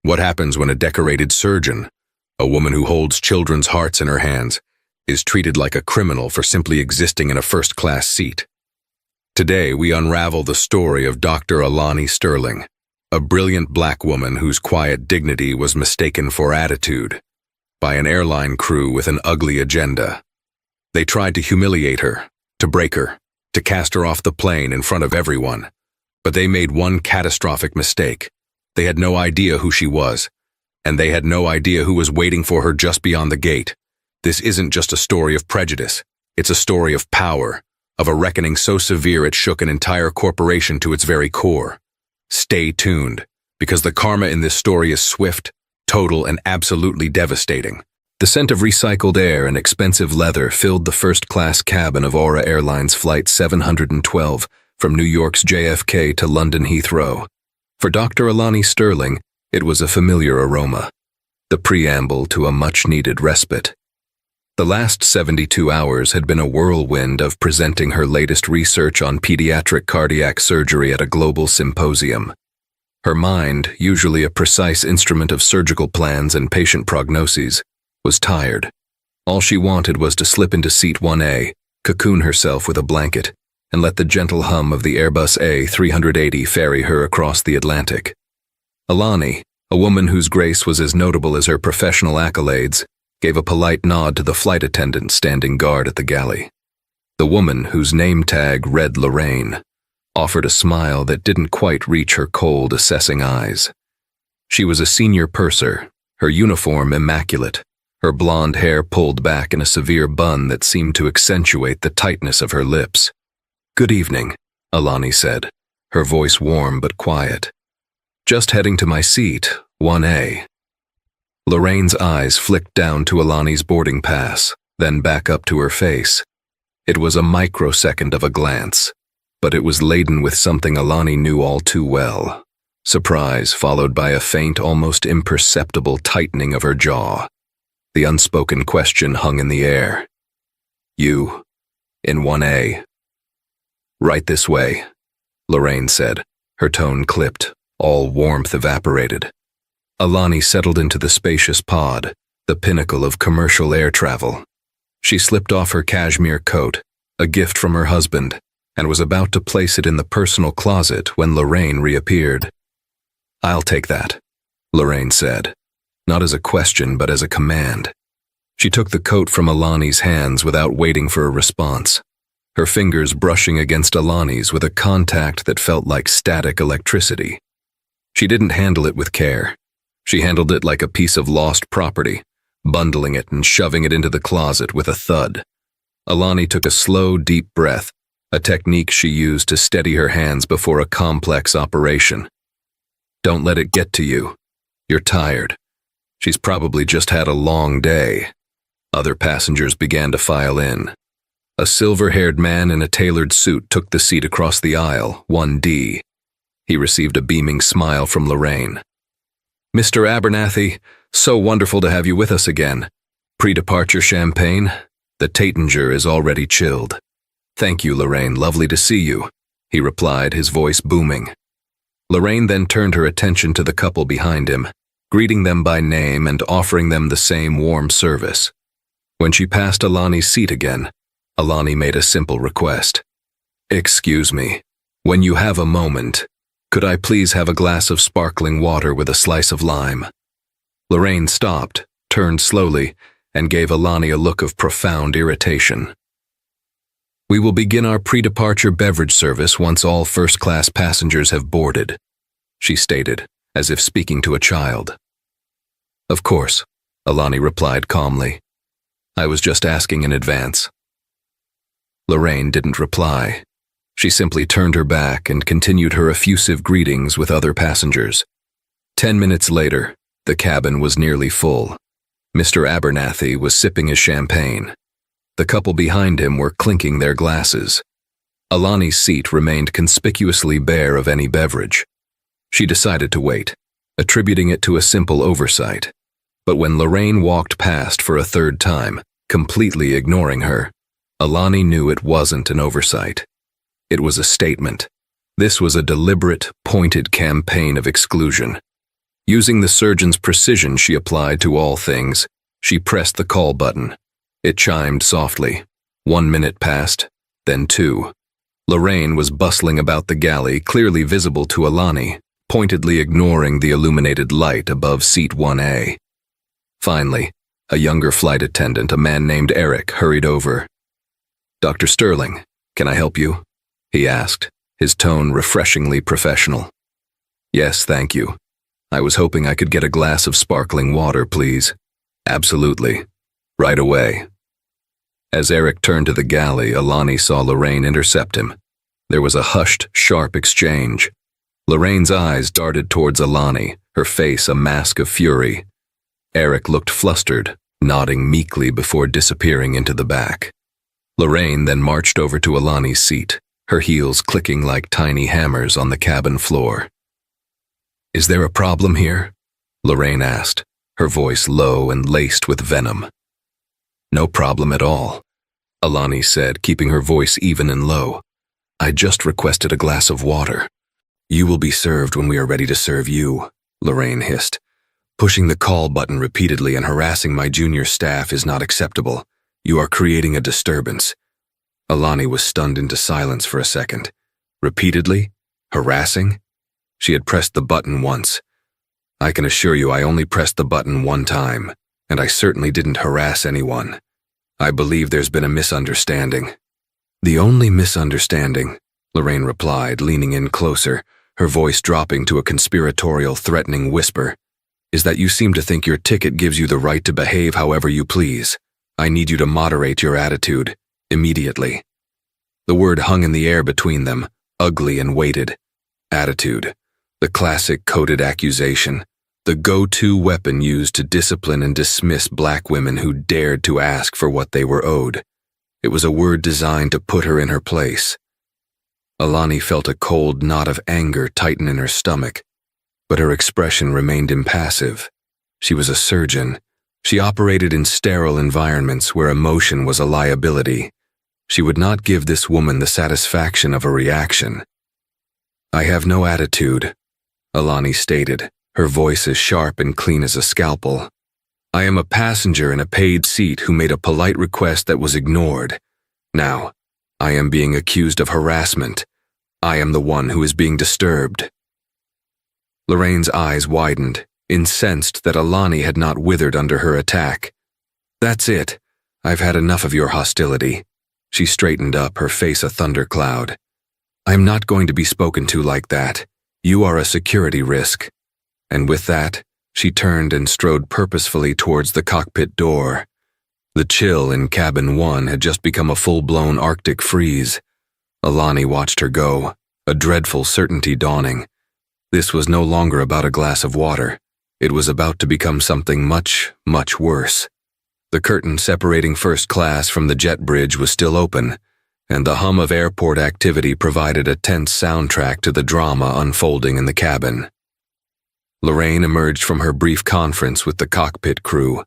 What happens when a decorated surgeon, a woman who holds children's hearts in her hands, is treated like a criminal for simply existing in a first-class seat? Today, we unravel the story of Dr. Alani Sterling, a brilliant black woman whose quiet dignity was mistaken for attitude by an airline crew with an ugly agenda. They tried to humiliate her, to break her, to cast her off the plane in front of everyone. But they made one catastrophic mistake. They had no idea who she was, and they had no idea who was waiting for her just beyond the gate. This isn't just a story of prejudice. It's a story of power, of a reckoning so severe it shook an entire corporation to its very core. Stay tuned, because the karma in this story is swift, total, and absolutely devastating. The scent of recycled air and expensive leather filled the first-class cabin of Aura Airlines Flight 712 from New York's JFK to London Heathrow. For Dr. Alani Sterling, it was a familiar aroma, the preamble to a much-needed respite. The last 72 hours had been a whirlwind of presenting her latest research on pediatric cardiac surgery at a global symposium. Her mind, usually a precise instrument of surgical plans and patient prognoses, was tired. All she wanted was to slip into seat 1A, cocoon herself with a blanket, and let the gentle hum of the Airbus A380 ferry her across the Atlantic. Alani, a woman whose grace was as notable as her professional accolades, gave a polite nod to the flight attendant standing guard at the galley. The woman, whose name tag read Lorraine, offered a smile that didn't quite reach her cold, assessing eyes. She was a senior purser, her uniform immaculate, her blonde hair pulled back in a severe bun that seemed to accentuate the tightness of her lips. "Good evening," Alani said, her voice warm but quiet. "Just heading to my seat, 1A. Lorraine's eyes flicked down to Alani's boarding pass, then back up to her face. It was a microsecond of a glance, but it was laden with something Alani knew all too well. Surprise followed by a faint, almost imperceptible tightening of her jaw. The unspoken question hung in the air. "You, in 1A. "Right this way," Lorraine said, her tone clipped, all warmth evaporated. Alani settled into the spacious pod, the pinnacle of commercial air travel. She slipped off her cashmere coat, a gift from her husband, and was about to place it in the personal closet when Lorraine reappeared. "I'll take that," Lorraine said, not as a question but as a command. She took the coat from Alani's hands without waiting for a response, her fingers brushing against Alani's with a contact that felt like static electricity. She didn't handle it with care. She handled it like a piece of lost property, bundling it and shoving it into the closet with a thud. Alani took a slow, deep breath, a technique she used to steady her hands before a complex operation. "Don't let it get to you. You're tired. She's probably just had a long day." Other passengers began to file in. A silver-haired man in a tailored suit took the seat across the aisle, 1D. He received a beaming smile from Lorraine. "Mr. Abernathy, so wonderful to have you with us again. Pre-departure champagne? The Taitinger is already chilled." "Thank you, Lorraine, lovely to see you," he replied, his voice booming. Lorraine then turned her attention to the couple behind him, greeting them by name and offering them the same warm service. When she passed Alani's seat again, Alani made a simple request. "Excuse me, when you have a moment, could I please have a glass of sparkling water with a slice of lime?" Lorraine stopped, turned slowly, and gave Alani a look of profound irritation. "We will begin our pre-departure beverage service once all first-class passengers have boarded," she stated, as if speaking to a child. "Of course," Alani replied calmly. "I was just asking in advance." Lorraine didn't reply. She simply turned her back and continued her effusive greetings with other passengers. 10 minutes later, the cabin was nearly full. Mr. Abernathy was sipping his champagne. The couple behind him were clinking their glasses. Alani's seat remained conspicuously bare of any beverage. She decided to wait, attributing it to a simple oversight. But when Lorraine walked past for a third time, completely ignoring her, Alani knew it wasn't an oversight. It was a statement. This was a deliberate, pointed campaign of exclusion. Using the surgeon's precision she applied to all things, she pressed the call button. It chimed softly. 1 minute passed, then 2. Lorraine was bustling about the galley, clearly visible to Alani, pointedly ignoring the illuminated light above seat 1A. Finally, a younger flight attendant, a man named Eric, hurried over. "Dr. Sterling, can I help you?" he asked, his tone refreshingly professional. "Yes, thank you. I was hoping I could get a glass of sparkling water, please." "Absolutely. Right away." As Eric turned to the galley, Alani saw Lorraine intercept him. There was a hushed, sharp exchange. Lorraine's eyes darted towards Alani, her face a mask of fury. Eric looked flustered, nodding meekly before disappearing into the back. Lorraine then marched over to Alani's seat, her heels clicking like tiny hammers on the cabin floor. "Is there a problem here?" Lorraine asked, her voice low and laced with venom. "No problem at all," Alani said, keeping her voice even and low. "I just requested a glass of water." "You will be served when we are ready to serve you," Lorraine hissed. "Pushing the call button repeatedly and harassing my junior staff is not acceptable. You are creating a disturbance." Alani was stunned into silence for a second. Repeatedly? Harassing? She had pressed the button once. "I can assure you I only pressed the button one time, and I certainly didn't harass anyone. I believe there's been a misunderstanding." "The only misunderstanding," Lorraine replied, leaning in closer, her voice dropping to a conspiratorial, threatening whisper, "is that you seem to think your ticket gives you the right to behave however you please. I need you to moderate your attitude, immediately." The word hung in the air between them, ugly and weighted. Attitude. The classic coded accusation. The go-to weapon used to discipline and dismiss black women who dared to ask for what they were owed. It was a word designed to put her in her place. Alani felt a cold knot of anger tighten in her stomach, but her expression remained impassive. She was a surgeon. She operated in sterile environments where emotion was a liability. She would not give this woman the satisfaction of a reaction. "I have no attitude," Alani stated, her voice as sharp and clean as a scalpel. "I am a passenger in a paid seat who made a polite request that was ignored. Now, I am being accused of harassment. I am the one who is being disturbed." Lorraine's eyes widened, incensed that Alani had not withered under her attack. "That's it. I've had enough of your hostility." She straightened up, her face a thundercloud. "I'm not going to be spoken to like that. You are a security risk." And with that, she turned and strode purposefully towards the cockpit door. The chill in cabin 1 had just become a full-blown Arctic freeze. Alani watched her go, a dreadful certainty dawning. This was no longer about a glass of water. It was about to become something much, much worse. The curtain separating first class from the jet bridge was still open, and the hum of airport activity provided a tense soundtrack to the drama unfolding in the cabin. Lorraine emerged from her brief conference with the cockpit crew,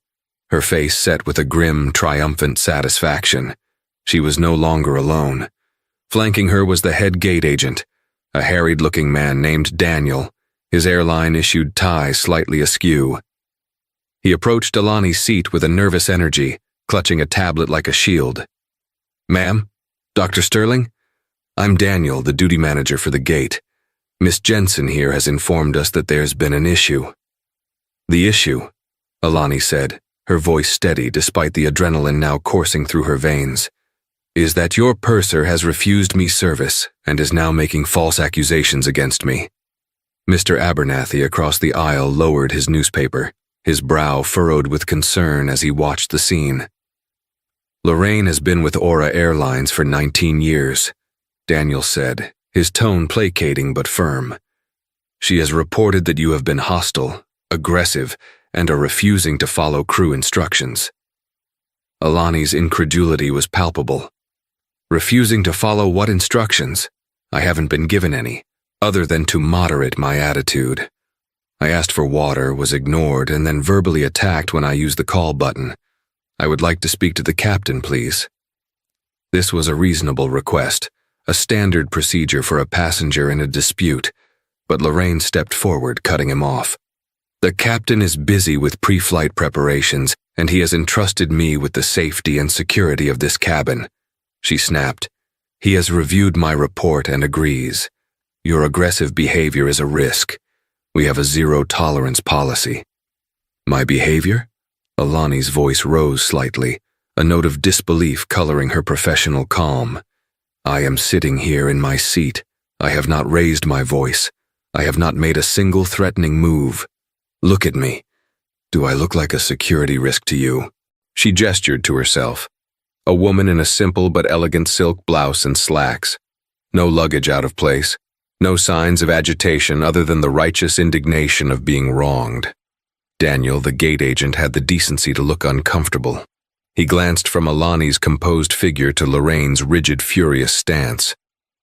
her face set with a grim, triumphant satisfaction. She was no longer alone. Flanking her was the head gate agent, a harried-looking man named Daniel, his airline-issued tie slightly askew. He approached Alani's seat with a nervous energy, clutching a tablet like a shield. "Ma'am? Dr. Sterling? I'm Daniel, the duty manager for the gate. Miss Jensen here has informed us that there's been an issue." "The issue," Alani said, her voice steady despite the adrenaline now coursing through her veins, "is that your purser has refused me service and is now making false accusations against me." Mr. Abernathy across the aisle lowered his newspaper, his brow furrowed with concern as he watched the scene. "Lorraine has been with Aura Airlines for 19 years, Daniel said, his tone placating but firm. "She has reported that you have been hostile, aggressive, and are refusing to follow crew instructions." Alani's incredulity was palpable. "Refusing to follow what instructions? I haven't been given any, other than to moderate my attitude. I asked for water, was ignored, and then verbally attacked when I used the call button. I would like to speak to the captain, please." This was a reasonable request, a standard procedure for a passenger in a dispute, but Lorraine stepped forward, cutting him off. The captain is busy with pre-flight preparations, and he has entrusted me with the safety and security of this cabin, she snapped. He has reviewed my report and agrees. Your aggressive behavior is a risk. We have a zero-tolerance policy. My behavior? Alani's voice rose slightly, a note of disbelief coloring her professional calm. I am sitting here in my seat. I have not raised my voice. I have not made a single threatening move. Look at me. Do I look like a security risk to you? She gestured to herself. A woman in a simple but elegant silk blouse and slacks. No luggage out of place. No signs of agitation other than the righteous indignation of being wronged. Daniel, the gate agent, had the decency to look uncomfortable. He glanced from Alani's composed figure to Lorraine's rigid, furious stance.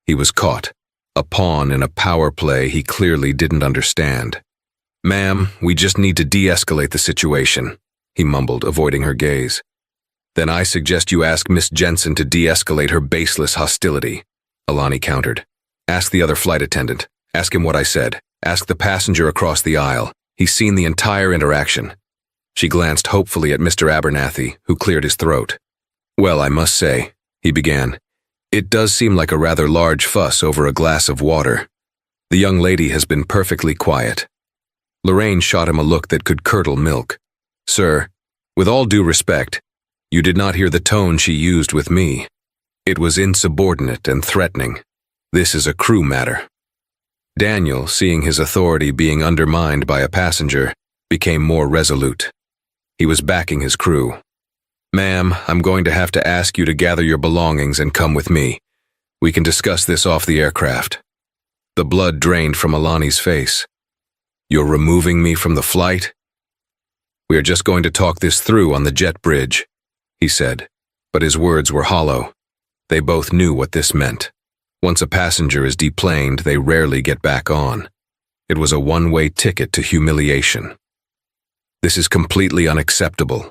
He was caught, a pawn in a power play he clearly didn't understand. Ma'am, we just need to de-escalate the situation, he mumbled, avoiding her gaze. Then I suggest you ask Miss Jensen to de-escalate her baseless hostility, Alani countered. Ask the other flight attendant. Ask him what I said. Ask the passenger across the aisle. He's seen the entire interaction. She glanced hopefully at Mr. Abernathy, who cleared his throat. Well, I must say, he began, it does seem like a rather large fuss over a glass of water. The young lady has been perfectly quiet. Lorraine shot him a look that could curdle milk. Sir, with all due respect, you did not hear the tone she used with me. It was insubordinate and threatening. This is a crew matter. Daniel, seeing his authority being undermined by a passenger, became more resolute. He was backing his crew. Ma'am, I'm going to have to ask you to gather your belongings and come with me. We can discuss this off the aircraft. The blood drained from Alani's face. You're removing me from the flight? We are just going to talk this through on the jet bridge, he said, but his words were hollow. They both knew what this meant. Once a passenger is deplaned, they rarely get back on. It was a one-way ticket to humiliation. This is completely unacceptable,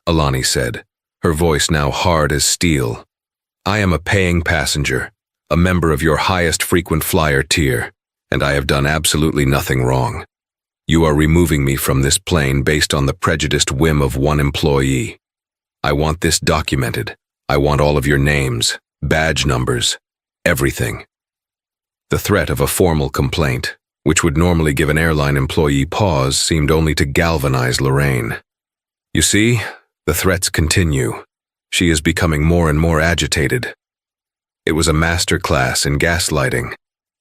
Alani said, her voice now hard as steel. I am a paying passenger, a member of your highest frequent flyer tier, and I have done absolutely nothing wrong. You are removing me from this plane based on the prejudiced whim of one employee. I want this documented. I want all of your names, badge numbers, everything. The threat of a formal complaint, which would normally give an airline employee pause, seemed only to galvanize Lorraine. You see, the threats continue. She is becoming more and more agitated. It was a master class in gaslighting.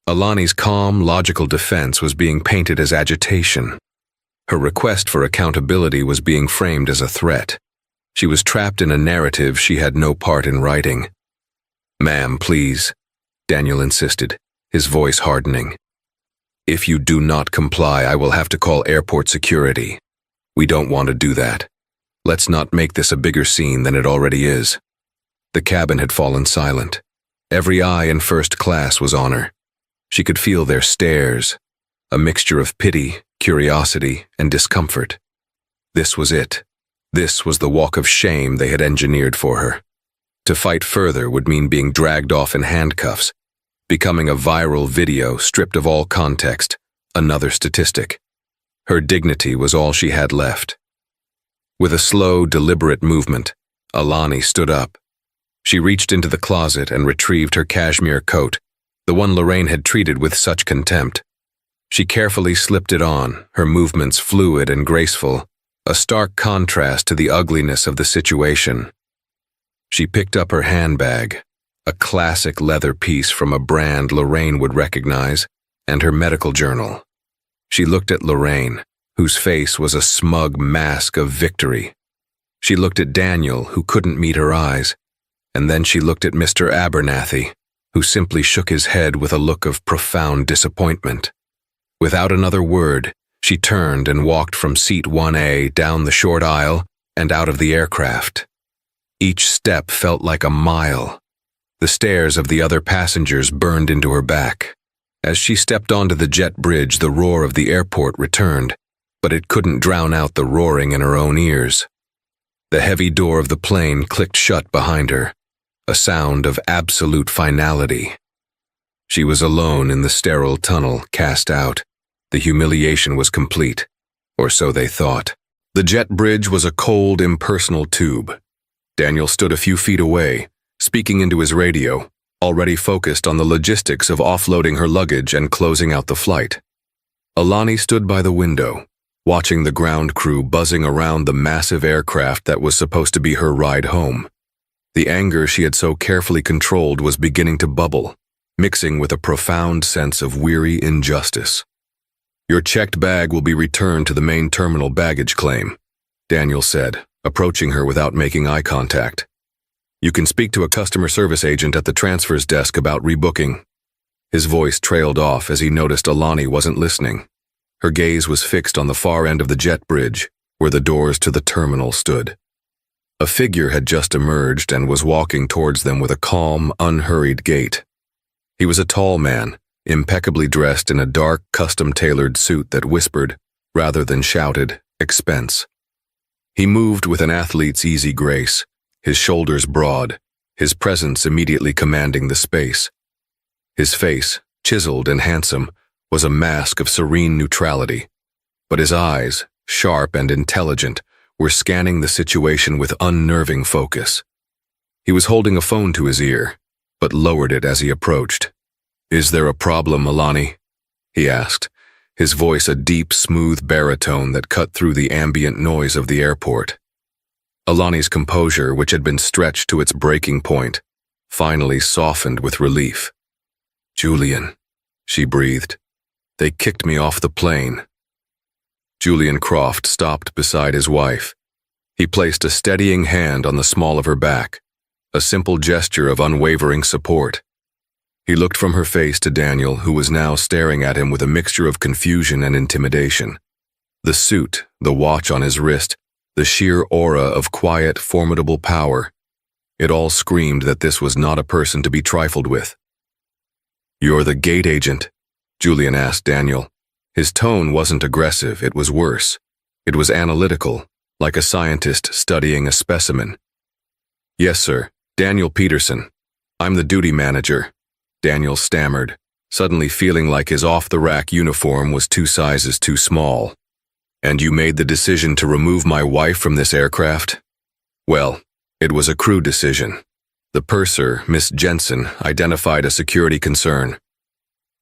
Alani's calm, logical defense was being painted as agitation. Her request for accountability was being framed as a threat. She was trapped in a narrative she had no part in writing. Ma'am, please, Daniel insisted, his voice hardening. If you do not comply, I will have to call airport security. We don't want to do that. Let's not make this a bigger scene than it already is. The cabin had fallen silent. Every eye in first class was on her. She could feel their stares, a mixture of pity, curiosity, and discomfort. This was it. This was the walk of shame they had engineered for her. To fight further would mean being dragged off in handcuffs, becoming a viral video stripped of all context, another statistic. Her dignity was all she had left. With a slow, deliberate movement, Alani stood up. She reached into the closet and retrieved her cashmere coat, the one Lorraine had treated with such contempt. She carefully slipped it on, her movements fluid and graceful, a stark contrast to the ugliness of the situation. She picked up her handbag, a classic leather piece from a brand Lorraine would recognize, and her medical journal. She looked at Lorraine, whose face was a smug mask of victory. She looked at Daniel, who couldn't meet her eyes, and then she looked at Mr. Abernathy, who simply shook his head with a look of profound disappointment. Without another word, she turned and walked from seat 1A down the short aisle and out of the aircraft. Each step felt like a mile. The stares of the other passengers burned into her back. As she stepped onto the jet bridge, the roar of the airport returned, but it couldn't drown out the roaring in her own ears. The heavy door of the plane clicked shut behind her, a sound of absolute finality. She was alone in the sterile tunnel, cast out. The humiliation was complete. or so they thought. The jet bridge was a cold, impersonal tube. Daniel stood a few feet away, speaking into his radio, already focused on the logistics of offloading her luggage and closing out the flight. Alani stood by the window, watching the ground crew buzzing around the massive aircraft that was supposed to be her ride home. The anger she had so carefully controlled was beginning to bubble, mixing with a profound sense of weary injustice. "Your checked bag will be returned to the main terminal baggage claim," Daniel said, approaching her without making eye contact. "You can speak to a customer service agent at the transfers desk about rebooking." His voice trailed off as he noticed Alani wasn't listening. Her gaze was fixed on the far end of the jet bridge, where the doors to the terminal stood. A figure had just emerged and was walking towards them with a calm, unhurried gait. He was a tall man, impeccably dressed in a dark, custom-tailored suit that whispered, rather than shouted, expense. He moved with an athlete's easy grace, his shoulders broad, his presence immediately commanding the space. His face, chiseled and handsome, was a mask of serene neutrality, but his eyes, sharp and intelligent, were scanning the situation with unnerving focus. He was holding a phone to his ear, but lowered it as he approached. "Is there a problem, Alani?" he asked, his voice a deep, smooth baritone that cut through the ambient noise of the airport. Alani's composure, which had been stretched to its breaking point, finally softened with relief. "Julian," she breathed. "They kicked me off the plane." Julian Croft stopped beside his wife. He placed a steadying hand on the small of her back, a simple gesture of unwavering support. He looked from her face to Daniel, who was now staring at him with a mixture of confusion and intimidation. The suit, the watch on his wrist, the sheer aura of quiet, formidable power. It all screamed that this was not a person to be trifled with. "You're the gate agent?" Julian asked Daniel. His tone wasn't aggressive, it was worse. It was analytical, like a scientist studying a specimen. "Yes, sir. Daniel Peterson. I'm the duty manager," Daniel stammered, suddenly feeling like his off-the-rack uniform was 2 sizes too small. "And you made the decision to remove my wife from this aircraft?" "Well, it was a crew decision. The purser, Miss Jensen, identified a security concern."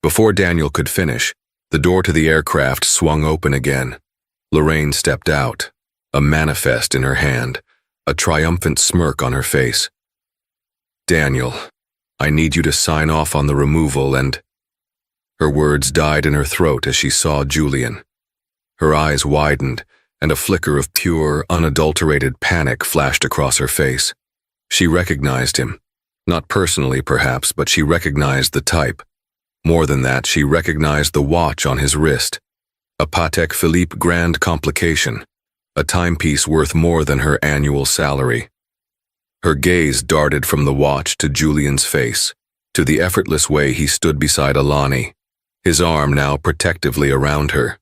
Before Daniel could finish, the door to the aircraft swung open again. Lorraine stepped out, a manifest in her hand, a triumphant smirk on her face. "Daniel, I need you to sign off on the removal and—" Her words died in her throat as she saw Julian. Her eyes widened, and a flicker of pure, unadulterated panic flashed across her face. She recognized him. Not personally, perhaps, but she recognized the type. More than that, she recognized the watch on his wrist. A Patek Philippe Grand Complication, a timepiece worth more than her annual salary. Her gaze darted from the watch to Julian's face, to the effortless way he stood beside Alani, his arm now protectively around her.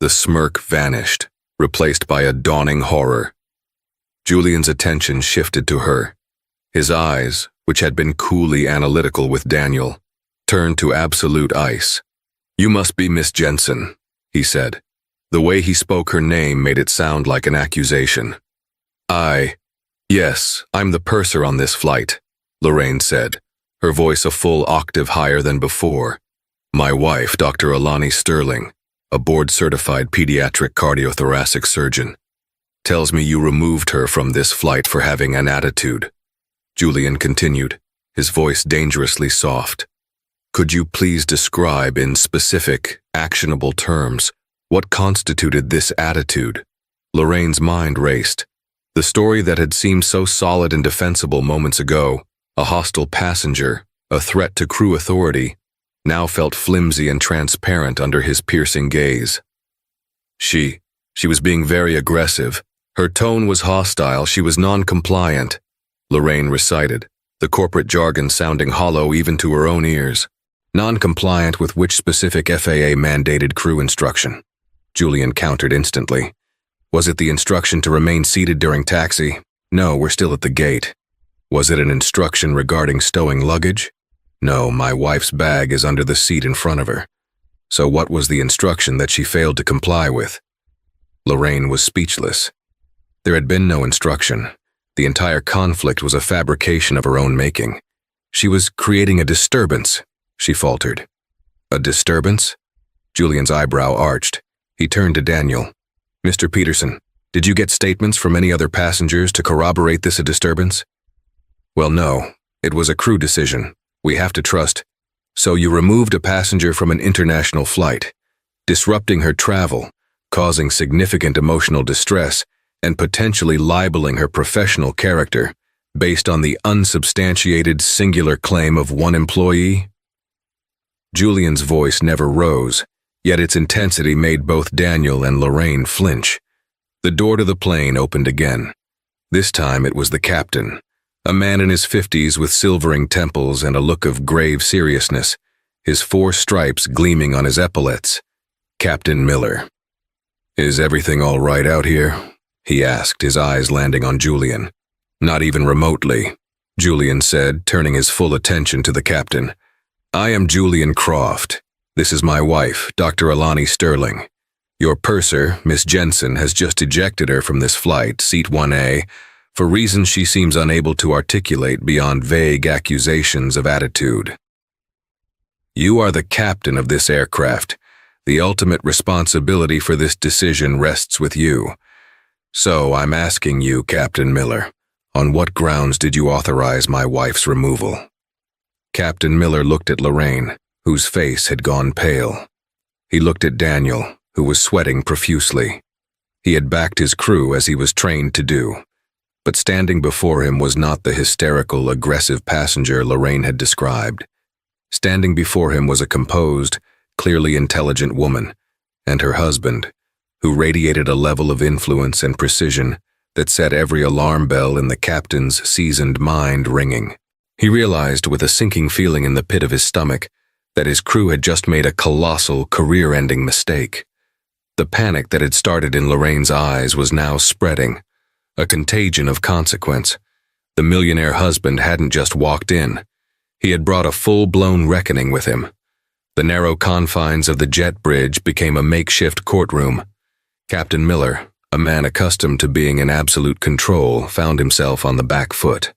The smirk vanished, replaced by a dawning horror. Julian's attention shifted to her. His eyes, which had been coolly analytical with Daniel, turned to absolute ice. "You must be Miss Jensen," he said. The way he spoke her name made it sound like an accusation. Yes, I'm the purser on this flight," Lorraine said, her voice a full octave higher than before. "My wife, Dr. Alani Sterling, a board-certified pediatric cardiothoracic surgeon, tells me you removed her from this flight for having an attitude." Julian continued, his voice dangerously soft. "Could you please describe in specific, actionable terms what constituted this attitude?" Lorraine's mind raced. The story that had seemed so solid and defensible moments ago, a hostile passenger, a threat to crew authority, now felt flimsy and transparent under his piercing gaze. She was being very aggressive. Her tone was hostile, she was non-compliant, Lorraine recited, the corporate jargon sounding hollow even to her own ears. Non-compliant with which specific FAA-mandated crew instruction? Julian countered instantly. Was it the instruction to remain seated during taxi? No, we're still at the gate. Was it an instruction regarding stowing luggage? No, my wife's bag is under the seat in front of her. So what was the instruction that she failed to comply with? Lorraine was speechless. There had been no instruction. The entire conflict was a fabrication of her own making. She was creating a disturbance, she faltered. A disturbance? Julian's eyebrow arched. He turned to Daniel. Mr. Peterson, did you get statements from any other passengers to corroborate this a disturbance? Well, no. It was a crew decision. We have to trust. So you removed a passenger from an international flight, disrupting her travel, causing significant emotional distress, and potentially libeling her professional character based on the unsubstantiated singular claim of one employee? Julian's voice never rose, yet its intensity made both Daniel and Lorraine flinch. The door to the plane opened again. This time it was the captain, a man in his 50s with silvering temples and a look of grave seriousness, his 4 stripes gleaming on his epaulets. Captain Miller. Is everything all right out here? He asked, his eyes landing on Julian. Not even remotely, Julian said, turning his full attention to the captain. I am Julian Croft. This is my wife, Dr. Alani Sterling. Your purser, Miss Jensen, has just ejected her from this flight, seat 1A, for reasons she seems unable to articulate beyond vague accusations of attitude. You are the captain of this aircraft. The ultimate responsibility for this decision rests with you. So I'm asking you, Captain Miller, on what grounds did you authorize my wife's removal? Captain Miller looked at Lorraine, whose face had gone pale. He looked at Daniel, who was sweating profusely. He had backed his crew as he was trained to do. But standing before him was not the hysterical, aggressive passenger Lorraine had described. Standing before him was a composed, clearly intelligent woman, and her husband, who radiated a level of influence and precision that set every alarm bell in the captain's seasoned mind ringing. He realized with a sinking feeling in the pit of his stomach that his crew had just made a colossal, career-ending mistake. The panic that had started in Lorraine's eyes was now spreading, a contagion of consequence. The millionaire husband hadn't just walked in. He had brought a full-blown reckoning with him. The narrow confines of the jet bridge became a makeshift courtroom. Captain Miller, a man accustomed to being in absolute control, found himself on the back foot.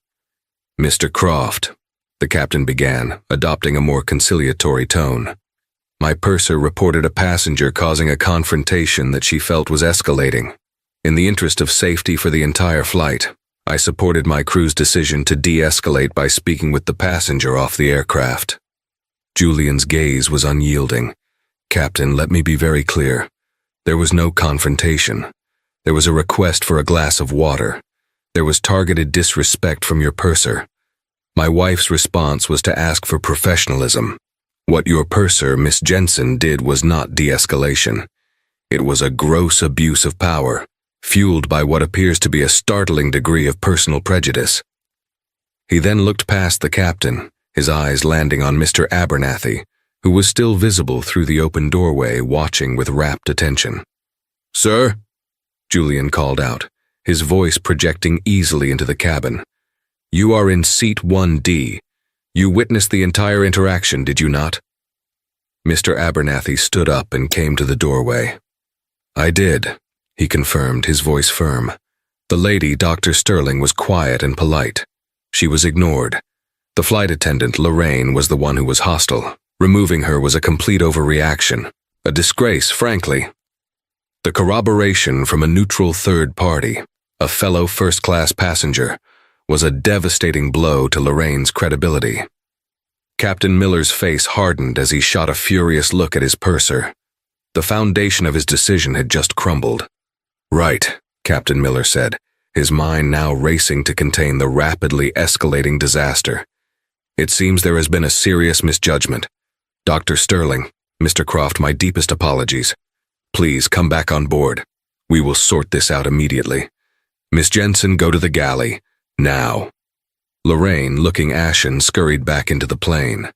Mr. Croft, the captain began, adopting a more conciliatory tone. My purser reported a passenger causing a confrontation that she felt was escalating. In the interest of safety for the entire flight, I supported my crew's decision to de-escalate by speaking with the passenger off the aircraft. Julian's gaze was unyielding. Captain, let me be very clear. There was no confrontation. There was a request for a glass of water. There was targeted disrespect from your purser. My wife's response was to ask for professionalism. What your purser, Miss Jensen, did was not de-escalation. It was a gross abuse of power, fueled by what appears to be a startling degree of personal prejudice. He then looked past the captain, his eyes landing on Mr. Abernathy, who was still visible through the open doorway, watching with rapt attention. Sir? Julian called out, his voice projecting easily into the cabin. You are in seat 1D. You witnessed the entire interaction, did you not? Mr. Abernathy stood up and came to the doorway. I did, he confirmed, his voice firm. The lady, Dr. Sterling, was quiet and polite. She was ignored. The flight attendant, Lorraine, was the one who was hostile. Removing her was a complete overreaction. A disgrace, frankly. The corroboration from a neutral third party, a fellow first-class passenger, was a devastating blow to Lorraine's credibility. Captain Miller's face hardened as he shot a furious look at his purser. The foundation of his decision had just crumbled. Right, Captain Miller said, his mind now racing to contain the rapidly escalating disaster. It seems there has been a serious misjudgment. Dr. Sterling, Mr. Croft, my deepest apologies. Please come back on board. We will sort this out immediately. Miss Jensen, go to the galley. Now. Lorraine, looking ashen, scurried back into the plane.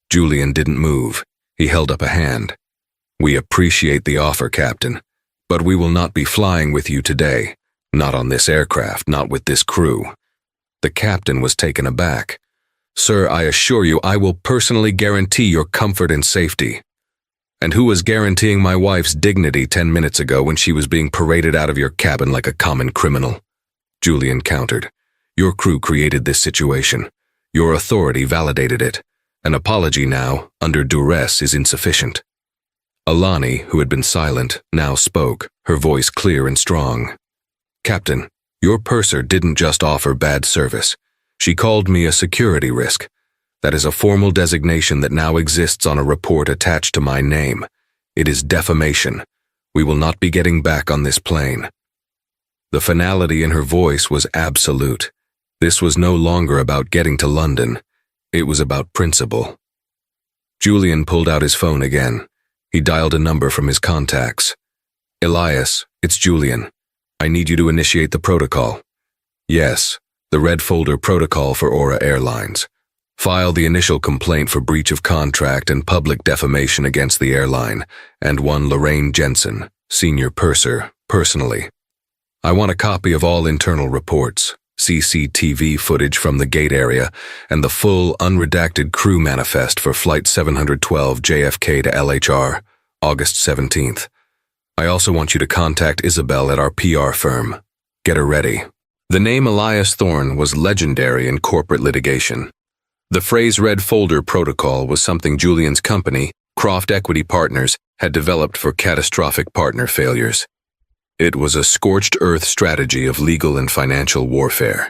Julian didn't move. He held up a hand. We appreciate the offer, Captain, but we will not be flying with you today. Not on this aircraft, not with this crew. The captain was taken aback. Sir, I assure you I will personally guarantee your comfort and safety. And who was guaranteeing my wife's dignity 10 minutes ago when she was being paraded out of your cabin like a common criminal? Julian countered. Your crew created this situation. Your authority validated it. An apology now, under duress, is insufficient. Alani, who had been silent, now spoke, her voice clear and strong. Captain, your purser didn't just offer bad service. She called me a security risk. That is a formal designation that now exists on a report attached to my name. It is defamation. We will not be getting back on this plane. The finality in her voice was absolute. This was no longer about getting to London. It was about principle. Julian pulled out his phone again. He dialed a number from his contacts. Elias, it's Julian. I need you to initiate the protocol. Yes, the red folder protocol for Aura Airlines. File the initial complaint for breach of contract and public defamation against the airline, and one Lorraine Jensen, senior purser, personally. I want a copy of all internal reports, CCTV footage from the gate area, and the full, unredacted crew manifest for Flight 712 JFK to LHR, August 17th. I also want you to contact Isabel at our PR firm. Get her ready. The name Elias Thorne was legendary in corporate litigation. The phrase red folder protocol was something Julian's company, Croft Equity Partners, had developed for catastrophic partner failures. It was a scorched earth strategy of legal and financial warfare.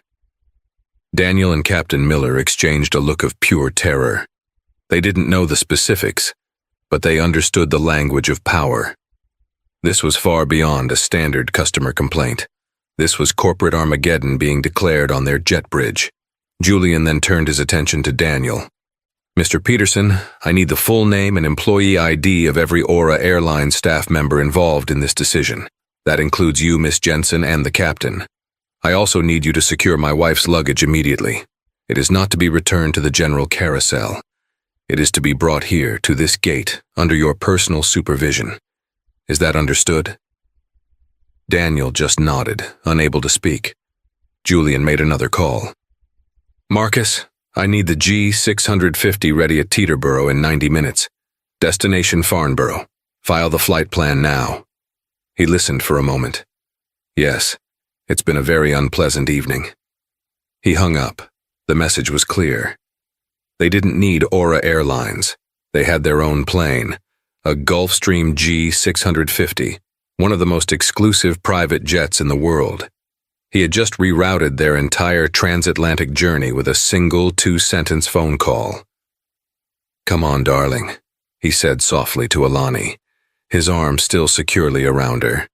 Daniel and Captain Miller exchanged a look of pure terror. They didn't know the specifics, but they understood the language of power. This was far beyond a standard customer complaint. This was corporate Armageddon being declared on their jet bridge. Julian then turned his attention to Daniel. Mr. Peterson, I need the full name and employee ID of every Aura Airlines staff member involved in this decision. That includes you, Miss Jensen, and the captain. I also need you to secure my wife's luggage immediately. It is not to be returned to the general carousel. It is to be brought here, to this gate, under your personal supervision. Is that understood? Daniel just nodded, unable to speak. Julian made another call. Marcus, I need the G650 ready at Teterboro in 90 minutes. Destination Farnborough. File the flight plan now. He listened for a moment. Yes, it's been a very unpleasant evening. He hung up. The message was clear. They didn't need Aura Airlines. They had their own plane, a Gulfstream G650, one of the most exclusive private jets in the world. He had just rerouted their entire transatlantic journey with a single 2-sentence phone call. Come on, darling, he said softly to Alani, his arm still securely around her.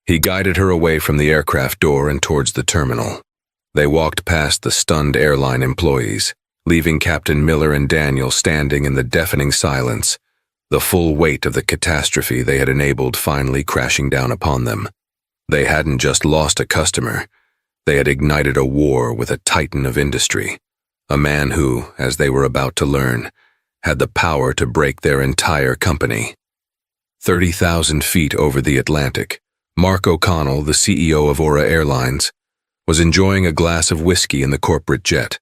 He guided her away from the aircraft door and towards the terminal. They walked past the stunned airline employees, leaving Captain Miller and Daniel standing in the deafening silence, the full weight of the catastrophe they had enabled finally crashing down upon them. They hadn't just lost a customer. They had ignited a war with a titan of industry, a man who, as they were about to learn, had the power to break their entire company. 30,000 feet over the Atlantic, Mark O'Connell, the CEO of Aura Airlines, was enjoying a glass of whiskey in the corporate jet,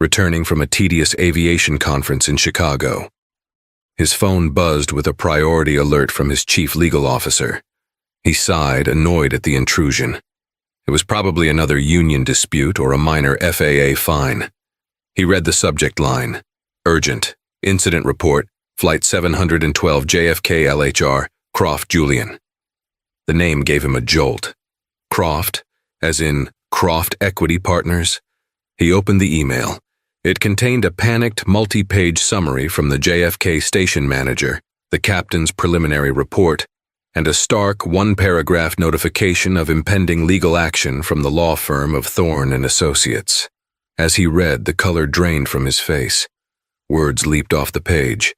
returning from a tedious aviation conference in Chicago. His phone buzzed with a priority alert from his chief legal officer. He sighed, annoyed at the intrusion. It was probably another union dispute or a minor FAA fine. He read the subject line, Urgent, Incident Report, Flight 712 JFK LHR, Croft Julian. The name gave him a jolt. Croft, as in Croft Equity Partners. He opened the email. It contained a panicked, multi-page summary from the JFK station manager, the captain's preliminary report, and a stark, one-paragraph notification of impending legal action from the law firm of Thorne and Associates. As he read, the color drained from his face. Words leaped off the page.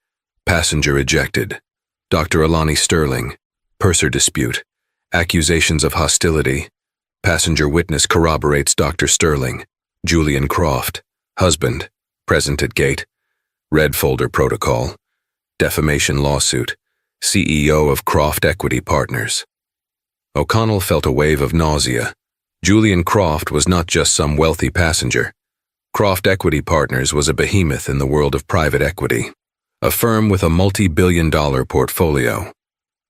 Passenger ejected. Dr. Alani Sterling. Purser dispute. Accusations of hostility. Passenger witness corroborates Dr. Sterling. Julian Croft. Husband. Present at gate. Red folder protocol. Defamation lawsuit. CEO of Croft Equity Partners. O'Connell felt a wave of nausea. Julian Croft was not just some wealthy passenger. Croft Equity Partners was a behemoth in the world of private equity. a firm with a multi-billion-dollar portfolio.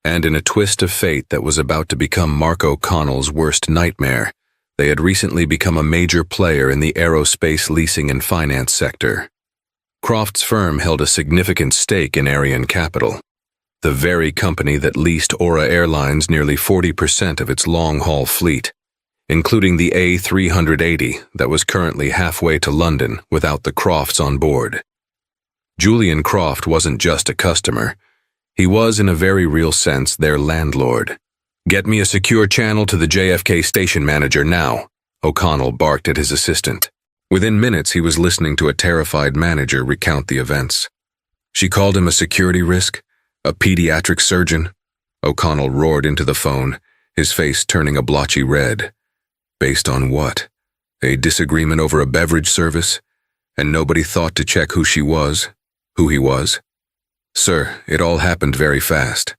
And in a twist of fate that was about to become Mark O'Connell's worst nightmare, they had recently become a major player in the aerospace leasing and finance sector. Croft's firm held a significant stake in Arian Capital, the very company that leased Aura Airlines nearly 40% of its long-haul fleet, including the A380 that was currently halfway to London without the Crofts on board. Julian Croft wasn't just a customer. He was, in a very real sense, their landlord. "Get me a secure channel to the JFK station manager now," O'Connell barked at his assistant. Within minutes, he was listening to a terrified manager recount the events. "She called him a security risk? A pediatric surgeon?" O'Connell roared into the phone, his face turning a blotchy red. Based on what? A disagreement over a beverage service? And nobody thought to check who she was, who he was? "Sir, it all happened very fast.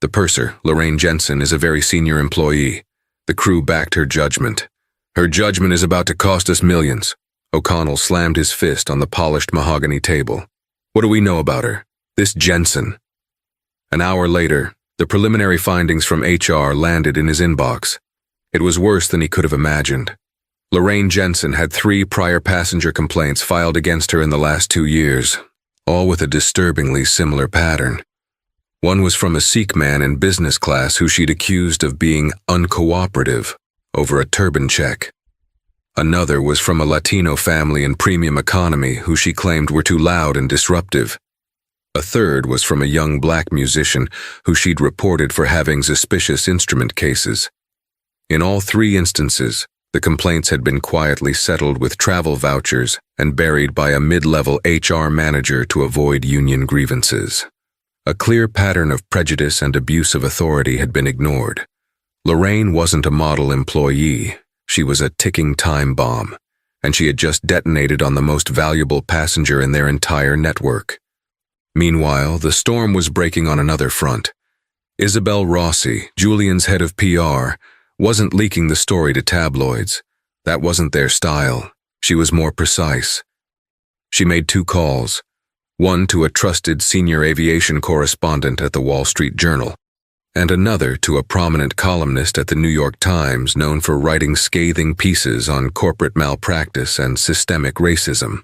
The purser, Lorraine Jensen, is a very senior employee. The crew backed her judgment. Her judgment is about to cost us millions." O'Connell slammed his fist on the polished mahogany table. "What do we know about her? This Jensen?" An hour later, the preliminary findings from HR landed in his inbox. It was worse than he could have imagined. Lorraine Jensen had 3 prior passenger complaints filed against her in the last 2 years, all with a disturbingly similar pattern. One was from a Sikh man in business class who she'd accused of being uncooperative over a turban check. Another was from a Latino family in premium economy who she claimed were too loud and disruptive. A third was from a young black musician who she'd reported for having suspicious instrument cases. In all 3 instances, the complaints had been quietly settled with travel vouchers and buried by a mid-level HR manager to avoid union grievances. A clear pattern of prejudice and abuse of authority had been ignored. Lorraine wasn't a model employee. She was a ticking time bomb, and she had just detonated on the most valuable passenger in their entire network. Meanwhile, the storm was breaking on another front. Isabel Rossi, Julian's head of PR, wasn't leaking the story to tabloids. That wasn't their style. She was more precise. She made 2 calls, one to a trusted senior aviation correspondent at the Wall Street Journal, and another to a prominent columnist at the New York Times known for writing scathing pieces on corporate malpractice and systemic racism.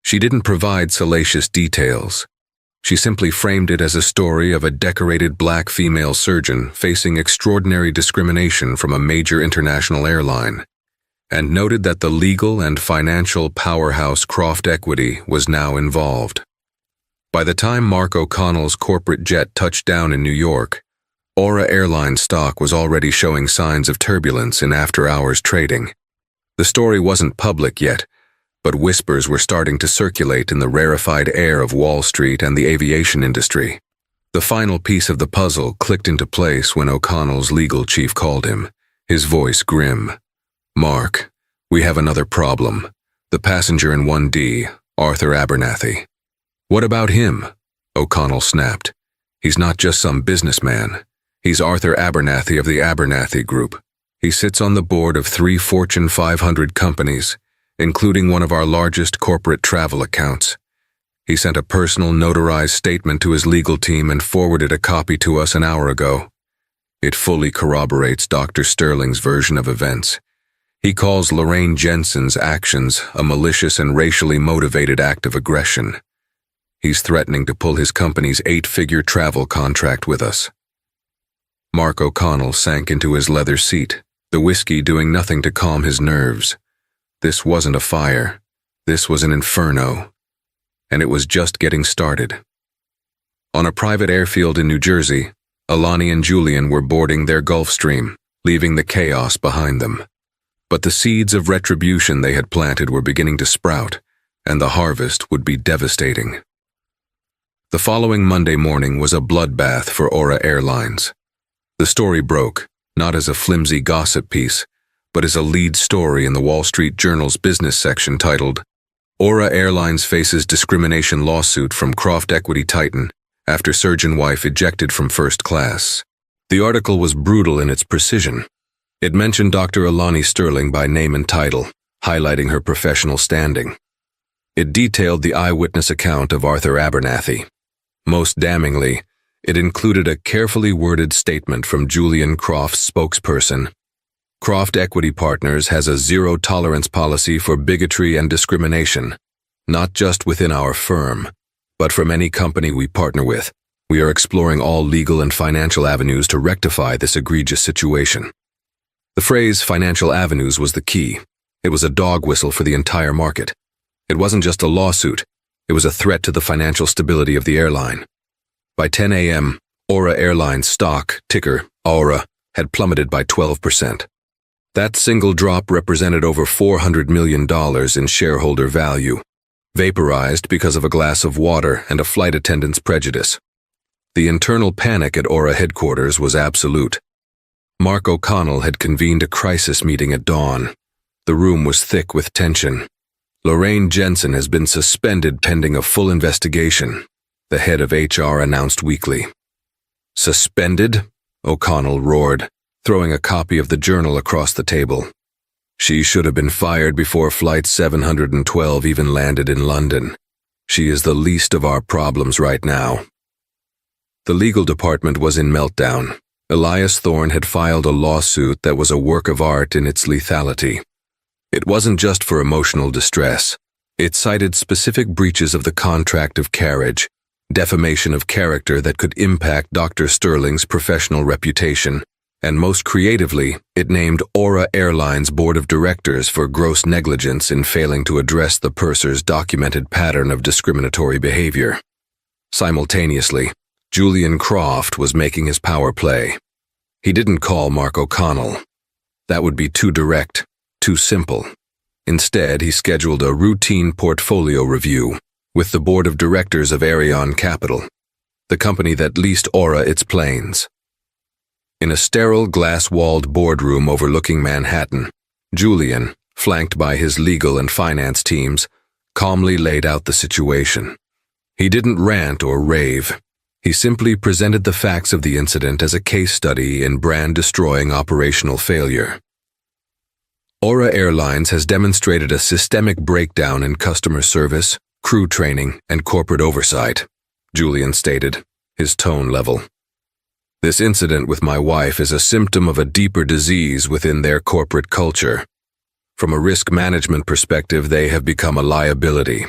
She didn't provide salacious details. She simply framed it as a story of a decorated black female surgeon facing extraordinary discrimination from a major international airline, and noted that the legal and financial powerhouse Croft Equity was now involved. By the time Mark O'Connell's corporate jet touched down in New York, Aura Airlines stock was already showing signs of turbulence in after-hours trading. The story wasn't public yet, but whispers were starting to circulate in the rarefied air of Wall Street and the aviation industry. The final piece of the puzzle clicked into place when O'Connell's legal chief called him, his voice grim. "Mark, we have another problem. The passenger in 1D, Arthur Abernathy." "What about him?" O'Connell snapped. "He's not just some businessman. He's Arthur Abernathy of the Abernathy Group. He sits on the board of 3 Fortune 500 companies, including one of our largest corporate travel accounts. He sent a personal notarized statement to his legal team and forwarded a copy to us an hour ago. It fully corroborates Dr. Sterling's version of events. He calls Lorraine Jensen's actions a malicious and racially motivated act of aggression. He's threatening to pull his company's 8-figure travel contract with us." Mark O'Connell sank into his leather seat, the whiskey doing nothing to calm his nerves. This wasn't a fire. This was an inferno. And it was just getting started. On a private airfield in New Jersey, Alani and Julian were boarding their Gulfstream, leaving the chaos behind them. But the seeds of retribution they had planted were beginning to sprout, and the harvest would be devastating. The following Monday morning was a bloodbath for Aura Airlines. The story broke, not as a flimsy gossip piece, but as a lead story in the Wall Street Journal's business section titled, "Aura Airlines Faces Discrimination Lawsuit from Croft Equity Titan After Surgeon Wife Ejected from First Class." The article was brutal in its precision. It mentioned Dr. Alani Sterling by name and title, highlighting her professional standing. It detailed the eyewitness account of Arthur Abernathy. Most damningly, it included a carefully worded statement from Julian Croft's spokesperson. Croft Equity Partners has a zero-tolerance policy for bigotry and discrimination, not just within our firm, but from any company we partner with. We are exploring all legal and financial avenues to rectify this egregious situation. The phrase financial avenues was the key. It was a dog whistle for the entire market. It wasn't just a lawsuit. It was a threat to the financial stability of the airline. By 10 a.m., Aura Airlines stock, ticker Aura, had plummeted by 12%. That single drop represented over $400 million in shareholder value, vaporized because of a glass of water and a flight attendant's prejudice. The internal panic at Aura headquarters was absolute. Mark O'Connell had convened a crisis meeting at dawn. The room was thick with tension. Lorraine Jensen has been suspended pending a full investigation, the head of HR announced weakly. Suspended? O'Connell roared, throwing a copy of the journal across the table. She should have been fired before Flight 712 even landed in London. She is the least of our problems right now. The legal department was in meltdown. Elias Thorne had filed a lawsuit that was a work of art in its lethality. It wasn't just for emotional distress. It cited specific breaches of the contract of carriage, defamation of character that could impact Dr. Sterling's professional reputation, and most creatively, it named Aura Airlines' board of directors for gross negligence in failing to address the purser's documented pattern of discriminatory behavior. Simultaneously, Julian Croft was making his power play. He didn't call Mark O'Connell. That would be too direct, too simple. Instead, he scheduled a routine portfolio review with the board of directors of Arion Capital, the company that leased Aura its planes. In a sterile, glass-walled boardroom overlooking Manhattan, Julian, flanked by his legal and finance teams, calmly laid out the situation. He didn't rant or rave. He simply presented the facts of the incident as a case study in brand-destroying operational failure. Aura Airlines has demonstrated a systemic breakdown in customer service, crew training, and corporate oversight, Julian stated, his tone level. This incident with my wife is a symptom of a deeper disease within their corporate culture. From a risk management perspective, they have become a liability.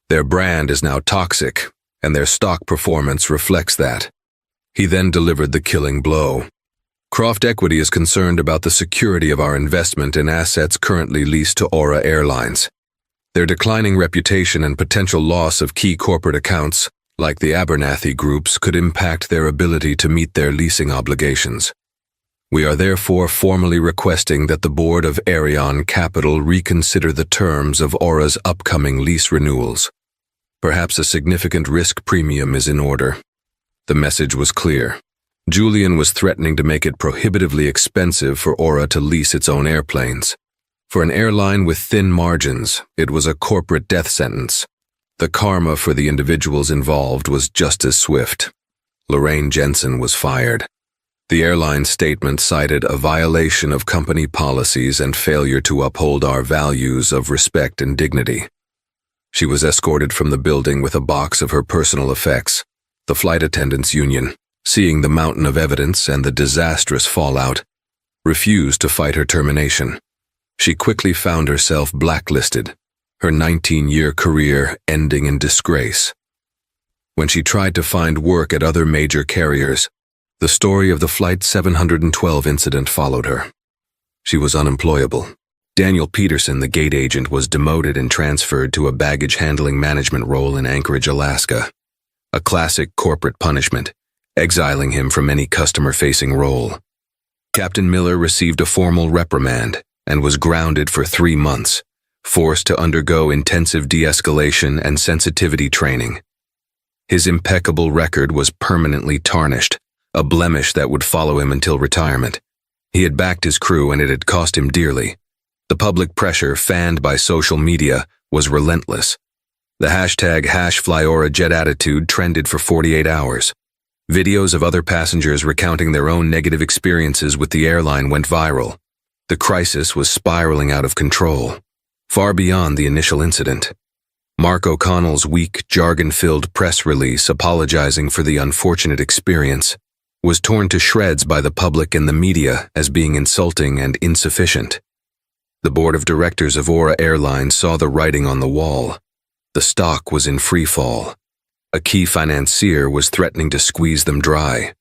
Their brand is now toxic, and their stock performance reflects that. He then delivered the killing blow. Croft Equity is concerned about the security of our investment in assets currently leased to Aura Airlines. Their declining reputation and potential loss of key corporate accounts, like the Abernathy Groups, could impact their ability to meet their leasing obligations. We are therefore formally requesting that the board of Arion Capital reconsider the terms of Aura's upcoming lease renewals. Perhaps a significant risk premium is in order. The message was clear. Julian was threatening to make it prohibitively expensive for Aura to lease its own airplanes. For an airline with thin margins, it was a corporate death sentence. The karma for the individuals involved was just as swift. Lorraine Jensen was fired. The airline statement cited a violation of company policies and failure to uphold our values of respect and dignity. She was escorted from the building with a box of her personal effects. The flight attendants union, seeing the mountain of evidence and the disastrous fallout, refused to fight her termination. She quickly found herself blacklisted, her 19-year career ending in disgrace. When she tried to find work at other major carriers, the story of the Flight 712 incident followed her. She was unemployable. Daniel Peterson, the gate agent, was demoted and transferred to a baggage handling management role in Anchorage, Alaska. A classic corporate punishment, exiling him from any customer-facing role. Captain Miller received a formal reprimand and was grounded for 3 months, forced to undergo intensive de-escalation and sensitivity training. His impeccable record was permanently tarnished, a blemish that would follow him until retirement. He had backed his crew and it had cost him dearly. The public pressure, fanned by social media, was relentless. The hashtag #FlyAuraJet attitude trended for 48 hours. Videos of other passengers recounting their own negative experiences with the airline went viral. The crisis was spiraling out of control, far beyond the initial incident. Mark O'Connell's weak, jargon-filled press release apologizing for the unfortunate experience was torn to shreds by the public and the media as being insulting and insufficient. The board of directors of Aura Airlines saw the writing on the wall. The stock was in free fall. A key financier was threatening to squeeze them dry.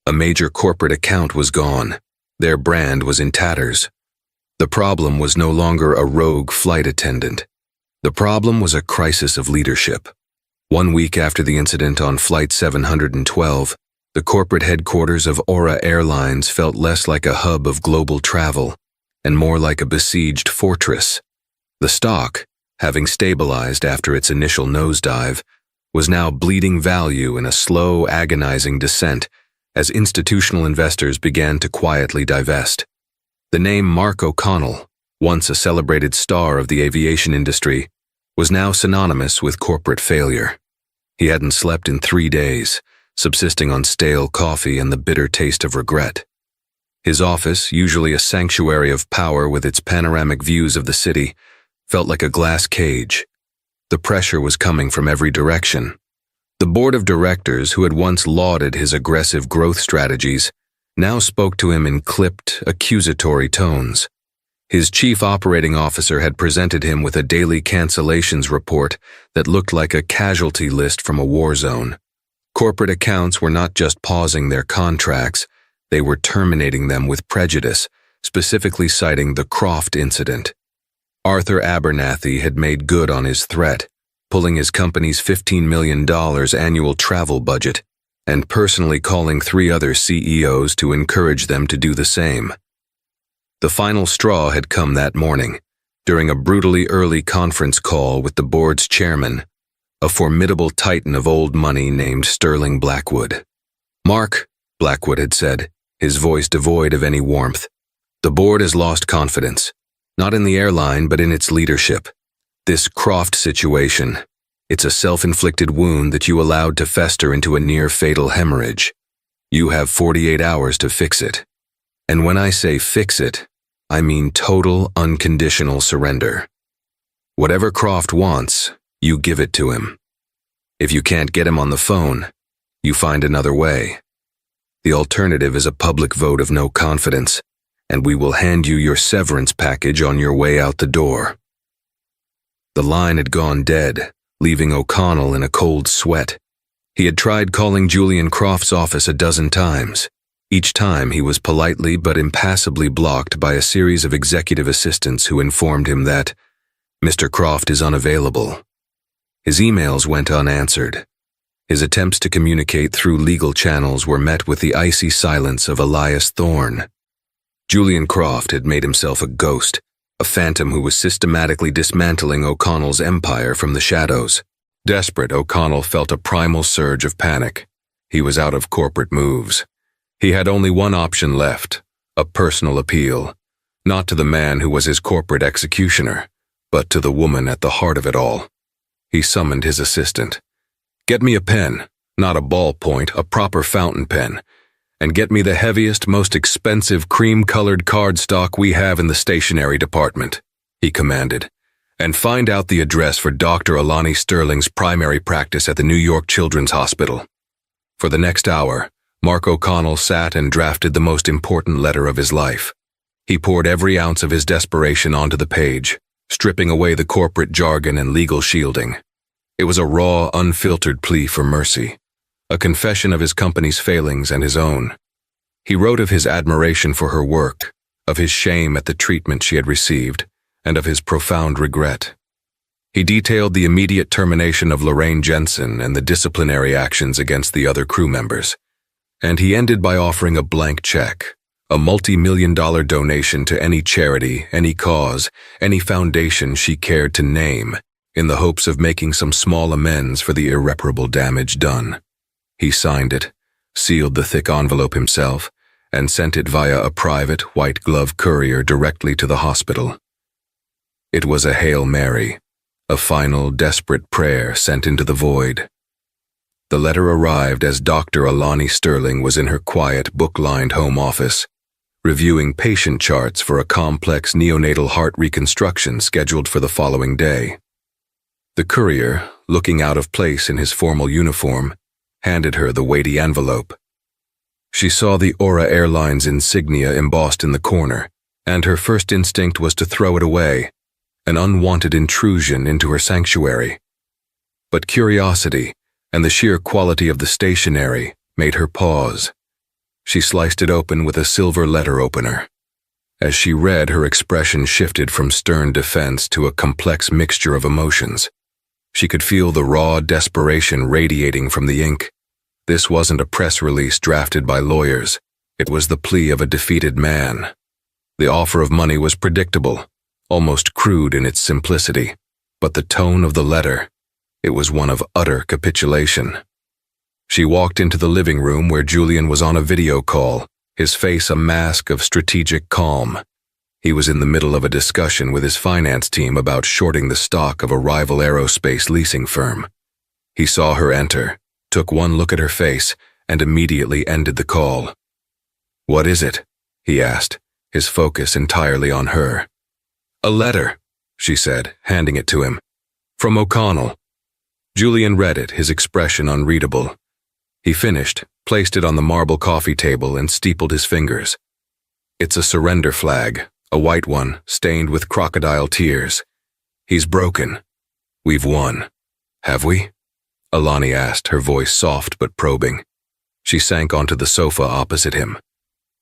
A major corporate account was gone. Their brand was in tatters. The problem was no longer a rogue flight attendant. The problem was a crisis of leadership. 1 week after the incident on Flight 712, the corporate headquarters of Aura Airlines felt less like a hub of global travel and more like a besieged fortress. The stock, having stabilized after its initial nosedive, was now bleeding value in a slow, agonizing descent as institutional investors began to quietly divest. The name Mark O'Connell, once a celebrated star of the aviation industry, was now synonymous with corporate failure. He hadn't slept in 3 days, subsisting on stale coffee and the bitter taste of regret. His office, usually a sanctuary of power with its panoramic views of the city, felt like a glass cage. The pressure was coming from every direction. The board of directors, who had once lauded his aggressive growth strategies, now spoke to him in clipped, accusatory tones. His chief operating officer had presented him with a daily cancellations report that looked like a casualty list from a war zone. Corporate accounts were not just pausing their contracts, they were terminating them with prejudice, specifically citing the Croft incident. Arthur Abernathy had made good on his threat, pulling his company's $15 million annual travel budget and personally calling 3 other CEOs to encourage them to do the same. The final straw had come that morning, during a brutally early conference call with the board's chairman, a formidable titan of old money named Sterling Blackwood. "Mark," Blackwood had said, his voice devoid of any warmth, "the board has lost confidence, not in the airline but in its leadership. This Croft situation, it's a self-inflicted wound that you allowed to fester into a near-fatal hemorrhage. You have 48 hours to fix it. And when I say fix it, I mean total, unconditional surrender. Whatever Croft wants, you give it to him. If you can't get him on the phone, you find another way. The alternative is a public vote of no confidence, and we will hand you your severance package on your way out the door." The line had gone dead, leaving O'Connell in a cold sweat. He had tried calling Julian Croft's office a dozen times. Each time he was politely but impassibly blocked by a series of executive assistants who informed him that Mr. Croft is unavailable. His emails went unanswered. His attempts to communicate through legal channels were met with the icy silence of Elias Thorne. Julian Croft had made himself a ghost, a phantom who was systematically dismantling O'Connell's empire from the shadows. Desperate, O'Connell felt a primal surge of panic. He was out of corporate moves. He had only one option left, a personal appeal, not to the man who was his corporate executioner, but to the woman at the heart of it all. He summoned his assistant. "Get me a pen, not a ballpoint, a proper fountain pen, and get me the heaviest, most expensive cream-colored cardstock we have in the stationery department," he commanded, "and find out the address for Dr. Alani Sterling's primary practice at the New York Children's Hospital." For the next hour, Mark O'Connell sat and drafted the most important letter of his life. He poured every ounce of his desperation onto the page, stripping away the corporate jargon and legal shielding. It was a raw, unfiltered plea for mercy, a confession of his company's failings and his own. He wrote of his admiration for her work, of his shame at the treatment she had received, and of his profound regret. He detailed the immediate termination of Lorraine Jensen and the disciplinary actions against the other crew members. And he ended by offering a blank check, a multi-million-dollar donation to any charity, any cause, any foundation she cared to name, in the hopes of making some small amends for the irreparable damage done. He signed it, sealed the thick envelope himself, and sent it via a private, white-glove courier directly to the hospital. It was a Hail Mary, a final, desperate prayer sent into the void. The letter arrived as Dr. Alani Sterling was in her quiet, book-lined home office, reviewing patient charts for a complex neonatal heart reconstruction scheduled for the following day. The courier, looking out of place in his formal uniform, handed her the weighty envelope. She saw the Aura Airlines insignia embossed in the corner, and her first instinct was to throw it away, an unwanted intrusion into her sanctuary. But curiosity and the sheer quality of the stationery made her pause. She sliced it open with a silver letter opener. As she read, her expression shifted from stern defense to a complex mixture of emotions. She could feel the raw desperation radiating from the ink. This wasn't a press release drafted by lawyers. It was the plea of a defeated man. The offer of money was predictable, almost crude in its simplicity, but the tone of the letter, it was one of utter capitulation. She walked into the living room where Julian was on a video call, his face a mask of strategic calm. He was in the middle of a discussion with his finance team about shorting the stock of a rival aerospace leasing firm. He saw her enter, took one look at her face, and immediately ended the call. "What is it?" he asked, his focus entirely on her. "A letter," she said, handing it to him. "From O'Connell." Julian read it, his expression unreadable. He finished, placed it on the marble coffee table, and steepled his fingers. "It's a surrender flag, a white one, stained with crocodile tears. He's broken. We've won. Have we?" Alani asked, her voice soft but probing. She sank onto the sofa opposite him.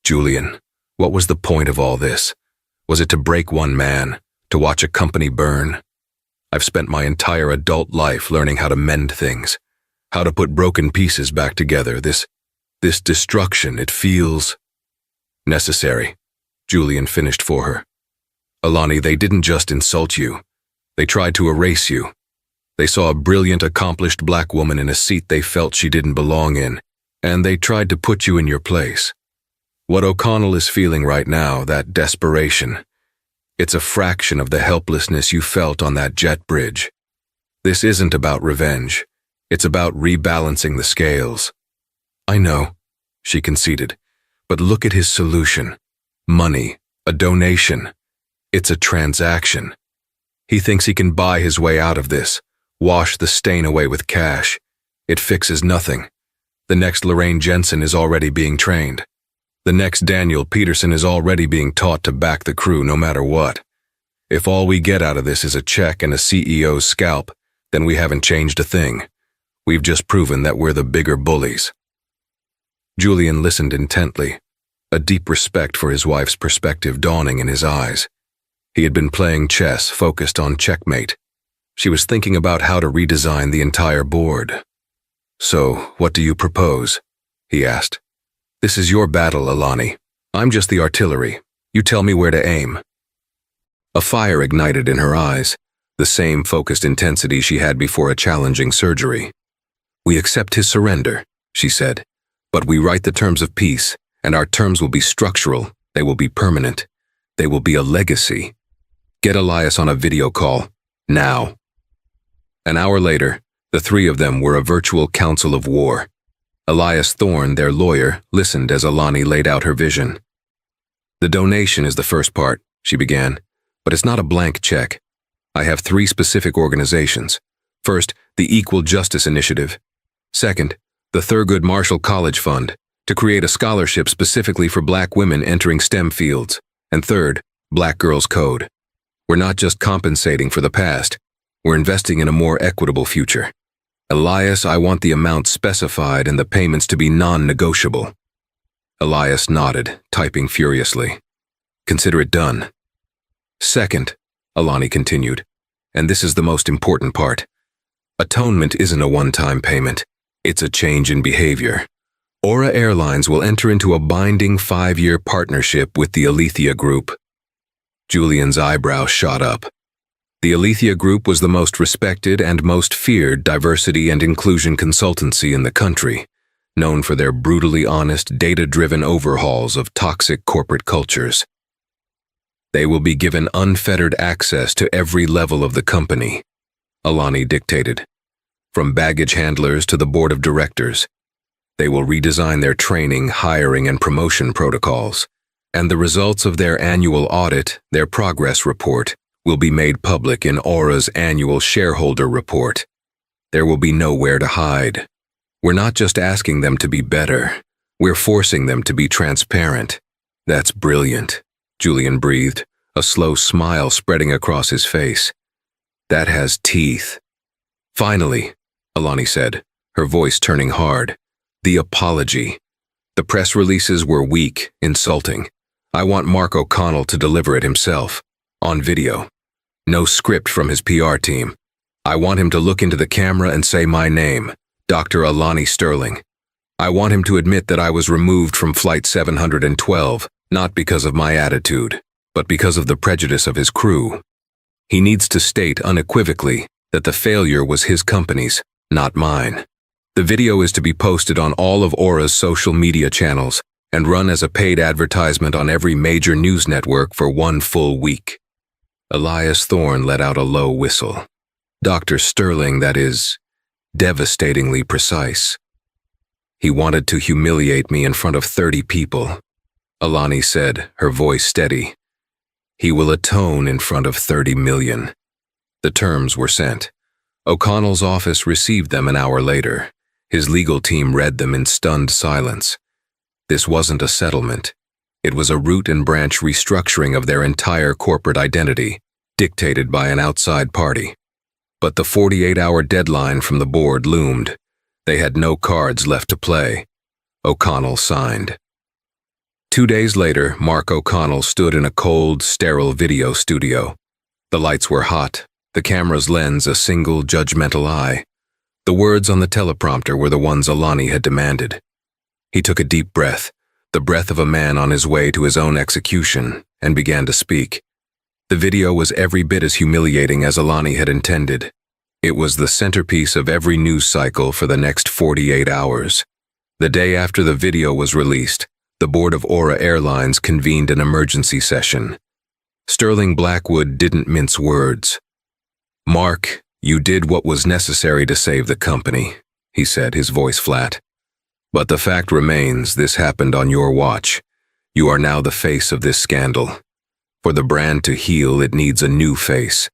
"Julian, what was the point of all this? Was it to break one man, to watch a company burn? I've spent my entire adult life learning how to mend things, how to put broken pieces back together. This destruction, it feels necessary." Julian finished for her. "Alani, they didn't just insult you. They tried to erase you. They saw a brilliant, accomplished black woman in a seat they felt she didn't belong in, and they tried to put you in your place. What O'Connell is feeling right now, that desperation, it's a fraction of the helplessness you felt on that jet bridge. This isn't about revenge. It's about rebalancing the scales." "I know," she conceded, "but look at his solution. Money, a donation. It's a transaction. He thinks he can buy his way out of this, wash the stain away with cash. It fixes nothing. The next Lorraine Jensen is already being trained. The next Daniel Peterson is already being taught to back the crew no matter what. If all we get out of this is a check and a CEO's scalp, then we haven't changed a thing. We've just proven that we're the bigger bullies." Julian listened intently, a deep respect for his wife's perspective dawning in his eyes. He had been playing chess, focused on checkmate. She was thinking about how to redesign the entire board. "So, what do you propose?" he asked. "This is your battle, Alani. I'm just the artillery. You tell me where to aim." A fire ignited in her eyes, the same focused intensity she had before a challenging surgery. "We accept his surrender," she said, "but we write the terms of peace, and our terms will be structural, they will be permanent, they will be a legacy. Get Elias on a video call, now." An hour later, the three of them were a virtual council of war. Elias Thorne, their lawyer, listened as Alani laid out her vision. "The donation is the first part," she began, "but it's not a blank check. I have 3 specific organizations. First, the Equal Justice Initiative. Second, the Thurgood Marshall College Fund, to create a scholarship specifically for black women entering STEM fields. And third, Black Girls Code. We're not just compensating for the past, we're investing in a more equitable future. Elias, I want the amount specified and the payments to be non-negotiable." Elias nodded, typing furiously. "Consider it done." "Second," Alani continued, "and this is the most important part. Atonement isn't a one-time payment. It's a change in behavior. Aura Airlines will enter into a binding 5-year partnership with the Alethea Group." Julian's eyebrows shot up. The Alethea Group was the most respected and most feared diversity and inclusion consultancy in the country, known for their brutally honest, data-driven overhauls of toxic corporate cultures. "They will be given unfettered access to every level of the company," Alani dictated. "From baggage handlers to the board of directors. They will redesign their training, hiring, and promotion protocols, and the results of their annual audit, their progress report, will be made public in Aura's annual shareholder report. There will be nowhere to hide. We're not just asking them to be better, we're forcing them to be transparent. That's brilliant, Julian breathed, a slow smile spreading across his face. That has teeth. Finally, Alani said, her voice turning hard. The apology. The press releases were weak, insulting. I want Mark O'Connell to deliver it himself, on video. No script from his PR team. I want him to look into the camera and say my name, Dr. Alani Sterling. I want him to admit that I was removed from Flight 712, not because of my attitude, but because of the prejudice of his crew. He needs to state unequivocally that the failure was his company's, not mine. The video is to be posted on all of Aura's social media channels and run as a paid advertisement on every major news network for 1 full week. Elias Thorne let out a low whistle. Dr. Sterling, that is, devastatingly precise. He wanted to humiliate me in front of 30 people. Alani said, her voice steady. He will atone in front of 30 million. The terms were sent. O'Connell's office received them an hour later. His legal team read them in stunned silence. This wasn't a settlement. It was a root and branch restructuring of their entire corporate identity, dictated by an outside party. But the 48-hour deadline from the board loomed. They had no cards left to play. O'Connell signed. 2 days later, Mark O'Connell stood in a cold, sterile video studio. The lights were hot, the camera's lens a single, judgmental eye. The words on the teleprompter were the ones Alani had demanded. He took a deep breath, the breath of a man on his way to his own execution, and began to speak. The video was every bit as humiliating as Alani had intended. It was the centerpiece of every news cycle for the next 48 hours. The day after the video was released, the board of Aura Airlines convened an emergency session. Sterling Blackwood didn't mince words. Mark, you did what was necessary to save the company, he said, his voice flat. But the fact remains this happened on your watch. You are now the face of this scandal. For the brand to heal, it needs a new face.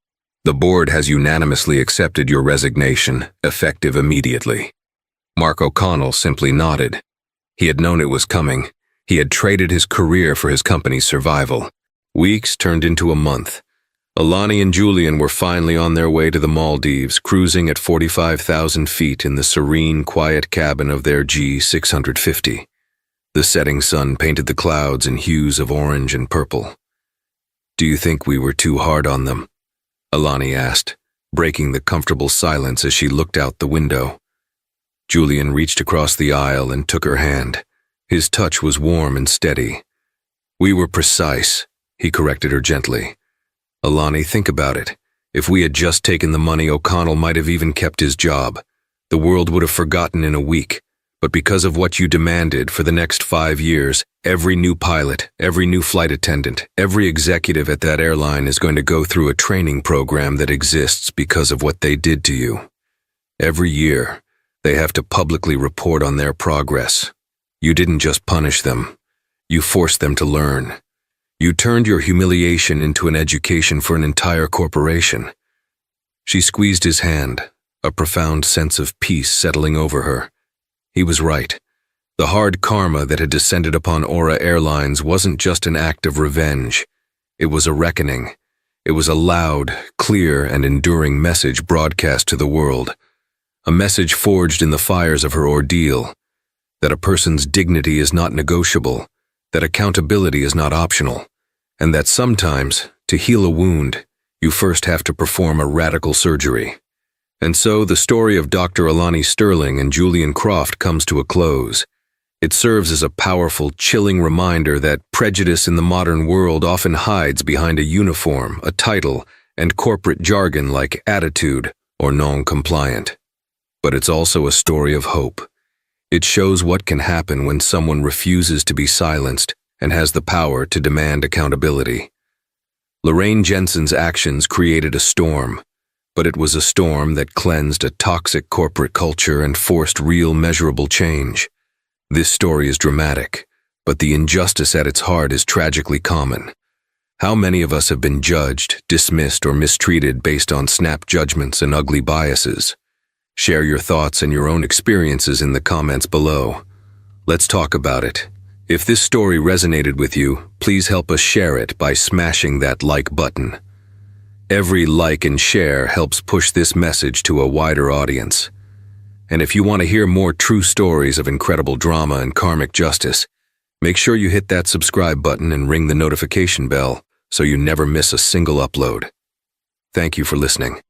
The board has unanimously accepted your resignation, effective immediately. Mark O'Connell simply nodded. He had known it was coming. He had traded his career for his company's survival. Weeks turned into a month. Alani and Julian were finally on their way to the Maldives, cruising at 45,000 feet in the serene, quiet cabin of their G650. The setting sun painted the clouds in hues of orange and purple. Do you think we were too hard on them? Alani asked, breaking the comfortable silence as she looked out the window. Julian reached across the aisle and took her hand. His touch was warm and steady. We were precise, he corrected her gently. Alani, think about it. If we had just taken the money, O'Connell might have even kept his job. The world would have forgotten in a week. But because of what you demanded for the next 5 years, every new pilot, every new flight attendant, every executive at that airline is going to go through a training program that exists because of what they did to you. Every year, they have to publicly report on their progress. You didn't just punish them. You forced them to learn. You turned your humiliation into an education for an entire corporation. She squeezed his hand, a profound sense of peace settling over her. He was right. The hard karma that had descended upon Aura Airlines wasn't just an act of revenge. It was a reckoning. It was a loud, clear, and enduring message broadcast to the world. A message forged in the fires of her ordeal. That a person's dignity is not negotiable. That accountability is not optional. And that sometimes, to heal a wound, you first have to perform a radical surgery. And so the story of Dr. Alani Sterling and Julian Croft comes to a close. It serves as a powerful, chilling reminder that prejudice in the modern world often hides behind a uniform, a title, and corporate jargon like attitude or non-compliant. But it's also a story of hope. It shows what can happen when someone refuses to be silenced and has the power to demand accountability. Lorraine Jensen's actions created a storm, but it was a storm that cleansed a toxic corporate culture and forced real measurable change. This story is dramatic, but the injustice at its heart is tragically common. How many of us have been judged, dismissed, or mistreated based on snap judgments and ugly biases? Share your thoughts and your own experiences in the comments below. Let's talk about it. If this story resonated with you, please help us share it by smashing that like button. Every like and share helps push this message to a wider audience. And if you want to hear more true stories of incredible drama and karmic justice, make sure you hit that subscribe button and ring the notification bell so you never miss a single upload. Thank you for listening.